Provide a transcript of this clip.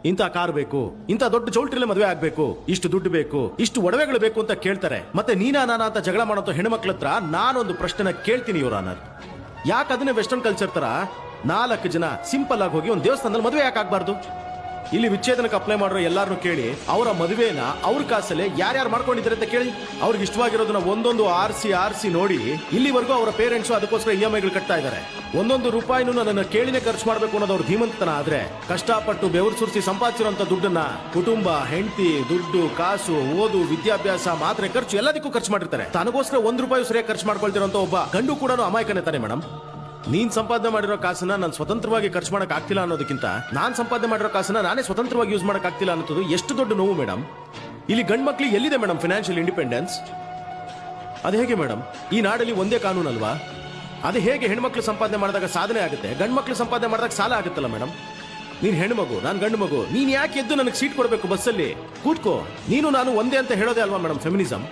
ಇಂಥ ಕಾರ್ ಬೇಕು, ಇಂಥ ದೊಡ್ಡ ಚೌಲ್ಟ್ರಿಲೆ ಮದುವೆ ಆಗ್ಬೇಕು, ಇಷ್ಟು ದುಡ್ಡು ಬೇಕು, ಇಷ್ಟು ಒಡವೆಗಳು ಬೇಕು ಅಂತ ಕೇಳ್ತಾರೆ. ಮತ್ತೆ ನಾನಾ ಅಂತ ಜಗಳ ಮಾಡೋ ಹೆಣ್ಮಕ್ಳ ಹತ್ರ ನಾನೊಂದು ಪ್ರಶ್ನೆನ ಕೇಳ್ತೀನಿ ಯುವರ್ ಆನರ್. ಯಾಕೆ ಅದನ್ನೇ ವೆಸ್ಟರ್ನ್ ಕಲ್ಚರ್ ತರ 4 ಜನ ಸಿಂಪಲ್ ಆಗಿ ಹೋಗಿ ಒಂದು ದೇವಸ್ಥಾನದಲ್ಲಿ ಮದುವೆ ಯಾಕೆ ಆಗ್ಬಾರ್ದು? ಇಲ್ಲಿ ವಿಚ್ಛೇದನಕ್ಕೆ ಅಪ್ಲೈ ಮಾಡೋ ಎಲ್ಲಾರನ್ನು ಕೇಳಿ ಅವರ ಮದುವೆನ ಅವ್ರ ಕಾಸಲ್ಲೇ ಯಾರ್ಯಾರು ಮಾಡ್ಕೊಂಡಿದ್ದಾರೆ ಅಂತ ಕೇಳಿ, ಅವ್ರಿಗೆ ಇಷ್ಟವಾಗಿರೋದನ್ನ ಒಂದೊಂದು ಆರ್ಸಿ ನೋಡಿ ಇಲ್ಲಿವರೆಗೂ ಅವರ ಪೇರೆಂಟ್ಸ್ ಅದಕ್ಕೋಸ್ಕರ EMIಗಳು ಕಟ್ತಾ ಇದ್ದಾರೆ. ಒಂದೊಂದು ರೂಪಾಯಿನೂ ನನ್ನ ಕೇಳಿನೇ ಖರ್ಚು ಮಾಡಬೇಕು ಅನ್ನೋದು ಅವ್ರ ಧೀಮಂತನ ಆದ್ರೆ, ಕಷ್ಟಪಟ್ಟು ಬೆವರು ಸುರಿಸಿ ಸಂಪಾದಿಸಿರುವಂತ ದುಡ್ಡನ್ನ ಕುಟುಂಬ, ಹೆಂಡತಿ, ದುಡ್ಡು, ಕಾಸು, ಓದು, ವಿದ್ಯಾಭ್ಯಾಸ, ಮಾತ್ರೆ ಖರ್ಚು ಎಲ್ಲದಕ್ಕೂ ಖರ್ಚು ಮಾಡಿರ್ತಾರೆ. ತನಗೋಸ್ಕರ ₹1 ಸರಿಯಾಗಿ ಖರ್ಚು ಮಾಡ್ಕೊಳ್ತಿರೋಂತ ಒಬ್ಬ ಗಂಡು ಕೂಡ ಅಮಾಯಕನೇ ತಾನೆ ಮೇಡಮ್? ನೀನ್ ಸಂಪಾದನೆ ಮಾಡಿರೋ ಕಾಸನ್ನ ನಾನು ಸ್ವತಂತ್ರವಾಗಿ ಖರ್ಚು ಮಾಡಕ್ ಆಗ್ತಿಲ್ಲ ಅನ್ನೋದಕ್ಕಿಂತ ನಾನ್ ಸಂಪಾದನೆ ಮಾಡಿರೋ ಕಾಸನ್ನ ನಾನೇ ಸ್ವತಂತ್ರವಾಗಿ ಯೂಸ್ ಮಾಡಕ್ ಆಗ್ತಿಲ್ಲ ಅನ್ನೋದು ಎಷ್ಟು ದೊಡ್ಡ ನೋವು ಮೇಡಮ್. ಇಲ್ಲಿ ಗಂಡ್ ಮಕ್ಳಿಗೆ ಎಲ್ಲಿದೆ ಮೇಡಮ್ ಫಿನಾನ್ಷಿಯಲ್ ಇಂಡಿಪೆಂಡೆನ್ಸ್? ಅದು ಹೇಗೆ ಮೇಡಮ್? ಈ ನಾಡಲ್ಲಿ ಒಂದೇ ಕಾನೂನು ಅಲ್ವಾ? ಅದು ಹೇಗೆ ಹೆಣ್ಮಕ್ಳು ಸಂಪಾದನೆ ಮಾಡಿದಾಗ ಸಾಧನೆ ಆಗುತ್ತೆ, ಗಂಡ್ ಮಕ್ಳು ಸಂಪಾದನೆ ಮಾಡಿದಾಗ ಸಾಲ ಆಗುತ್ತಲ್ಲ ಮೇಡಮ್? ನೀನ್ ಹೆಣ್ಮಗು, ನಾನ್ ಗಂಡು ಮಗು, ನೀನ್ ಯಾಕೆ ಎದ್ದು ನನಗೆ ಸೀಟ್ ಕೊಡಬೇಕು? ಬಸ್ಸಲ್ಲಿ ಕೂತ್ಕೋ, ನೀನು ನಾನು ಒಂದೇ ಅಂತ ಹೇಳೋದೇ ಅಲ್ವಾ ಮೇಡಮ್ ಫೆಮಿನಿಸಂ?